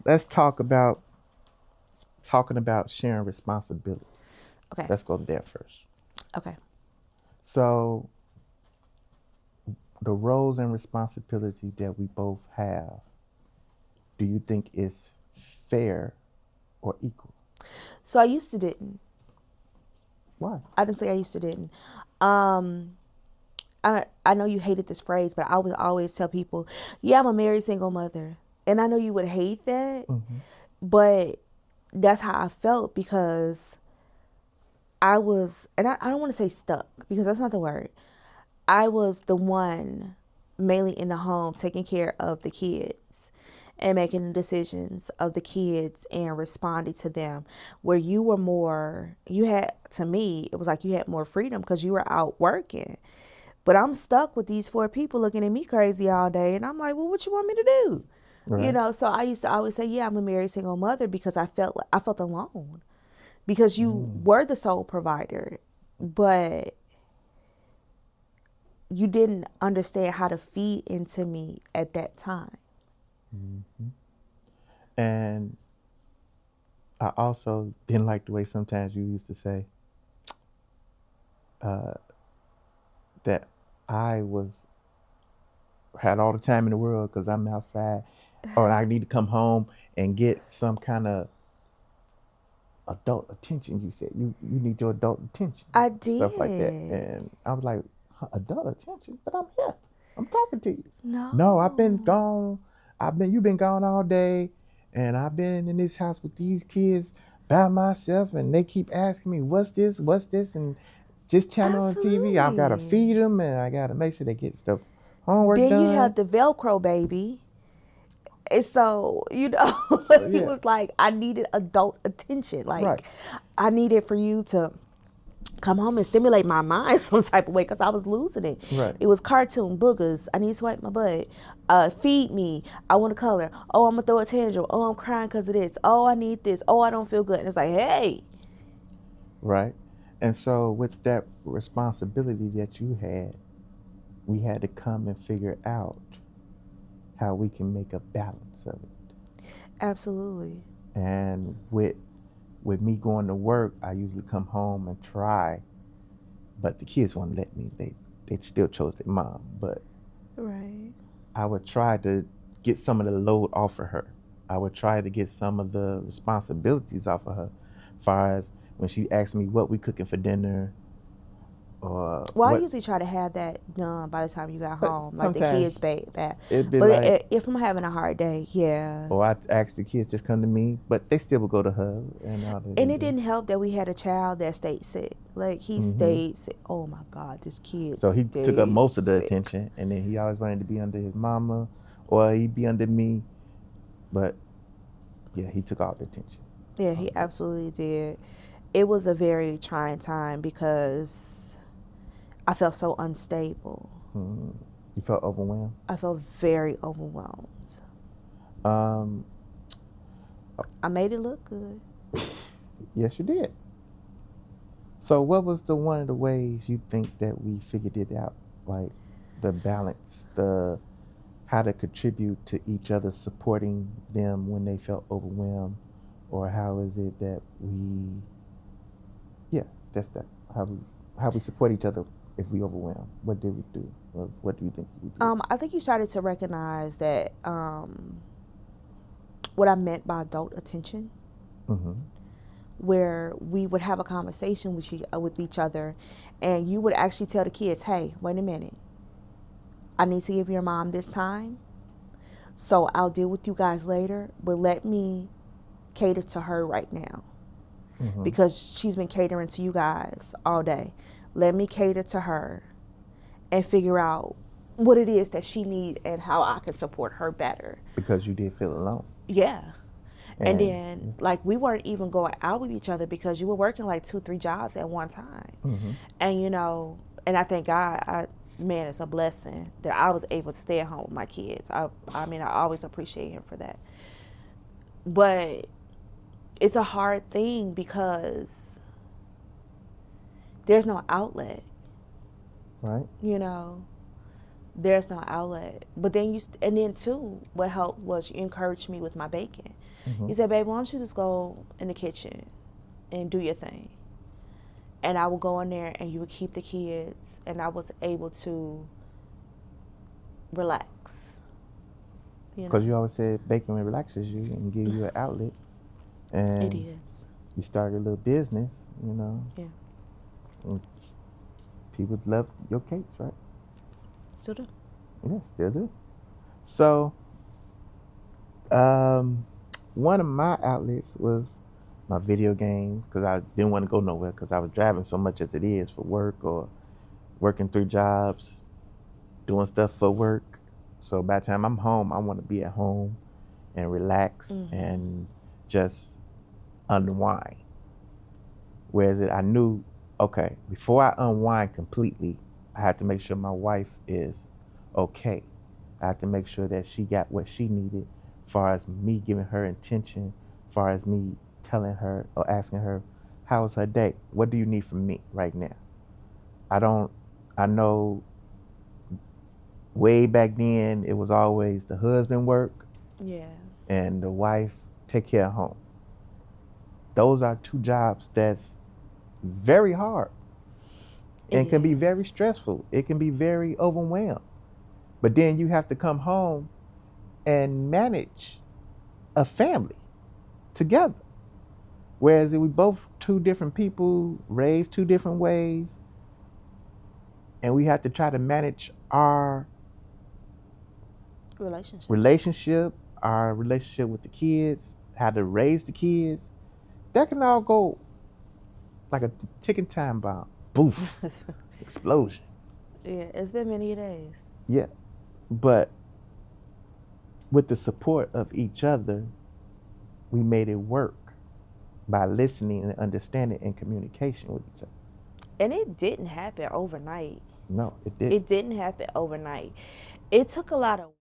let's talk about talking about sharing responsibility. Okay. Let's go there first. Okay. So the roles and responsibility that we both have, do you think is fair or equal? So I used to didn't. Why? Honestly, I used to didn't. Um, I know you hated this phrase, but I would always tell people, "Yeah, I'm a married single mother," and I know you would hate that, Hmm. but that's how I felt because I was, and I don't want to say stuck because that's not the word. I was the one mainly in the home taking care of the kids and making the decisions of the kids and responding to them. Where you were more, you had, to me, it was like you had more freedom because you were out working. But I'm stuck with these four people looking at me crazy all day. And I'm like, well, what you want me to do? Right. So I used to always say, yeah, I'm a married single mother because I felt alone because you Mm. were the sole provider, but you didn't understand how to feed into me at that time. Hmm. And I also didn't like the way sometimes you used to say uh, that I was had all the time in the world because I'm outside, or I need to come home and get some kind of adult attention. You said you need your adult attention, I stuff like that, did. and I was like, huh, adult attention, but I'm here, I'm talking to you. No, I've been No. gone. You've been gone all day, and I've been in this house with these kids by myself, and they keep asking me, what's this, and this channel on TV. I've got to Absolutely. feed them, and I got to make sure they get stuff, homework Then you done. have the Velcro baby. And so, So he yeah, was like, I needed adult attention. right, Like, I needed for you to come home and stimulate my mind some type of way because I was losing it. right. It was cartoon boogers. I need to swipe my butt. Feed me. I want to color. Oh, I'm gonna throw a tantrum. Oh, I'm crying because of this. Oh, I need this. Oh, I don't feel good. And it's like, hey, Right. And so, with that responsibility that you had, we had to come and figure out how we can make a balance of it. absolutely. And with me going to work, I usually come home and try, but the kids won't let me. They still chose their mom, but Right. I would try to get some of the load off of her. I would try to get some of the responsibilities off of her, far as when she asked me what we cooking for dinner or Well, I what. usually try to have that done by the time you got But home, like the kids sometimes back. it'd be But like, if I'm having a hard day, yeah. or I ask the kids just come to me, but they still would go to her and all that they And it do. didn't help that we had a child that stayed sick. Like he Hmm. stayed sick. Oh my God, this kid So he took up stayed most of the sick. attention, and then he always wanted to be under his mama, or he'd be under me. But yeah, he took all the attention, Yeah, all he the time. absolutely did. It was a very trying time because I felt so unstable. Hmm. You felt overwhelmed. I felt very overwhelmed. Um, I made it look good. yes, you did. So, what was the one of the ways you think that we figured it out, like the balance, the how to contribute to each other, supporting them when they felt overwhelmed, or how is it that we, yeah, that's that how we support each other if we overwhelm. What did we do? What do you think we did? I think you started to recognize that what I meant by adult attention, Mm-hmm. where we would have a conversation with each other, and you would actually tell the kids, "Hey, wait a minute, I need to give your mom this time, so I'll deal with you guys later. But let me cater to her right now Mm-hmm. because she's been catering to you guys all day. Let me cater to her and figure out what it is that she needs and how I can support her better." Because you did feel alone, Yeah. And and then, yeah. like, we weren't even going out with each other because you were working like two, three jobs at one time. Mm-hmm. And, and I thank God, man, it's a blessing that I was able to stay at home with my kids. I mean, I always appreciate him for that. But it's a hard thing because there's no outlet, Right. you know. there's no outlet. But then and then too, what helped was you encouraged me with my baking. Mm-hmm. You said, "Babe, why don't you just go in the kitchen and do your thing?" And I would go in there, and you would keep the kids, and I was able to relax. Because you always said baking relaxes you and give you an outlet. And it is. You started a little business, you know. Yeah. And people love your cakes, right? Still do. Yeah, still do. So, one of my outlets was my video games because I didn't want to go nowhere because I was driving so much as it is for work or working 3 jobs, doing stuff for work. So by the time I'm home, I want to be at home and relax and just unwind. Whereas I knew, okay, before I unwind completely, I had to make sure my wife is okay. I had to make sure that she got what she needed, as far as me giving her attention, as far as me telling her or asking her, how was her day? What do you need from me right now? I know way back then it was always the husband work and the wife take care of home. Those are 2 jobs that's very hard and can be very stressful. It can be very overwhelmed. But then you have to come home and manage a family together. Whereas if we both 2 different people, raised 2 different ways, and we have to try to manage our relationship, our relationship with the kids, how to raise the kids, that can all go like a ticking time bomb. Boof. Explosion. Yeah, it's been many days. Yeah. But with the support of each other, we made it work by listening and understanding and communication with each other. And it didn't happen overnight. No, it didn't. It didn't happen overnight. It took a lot of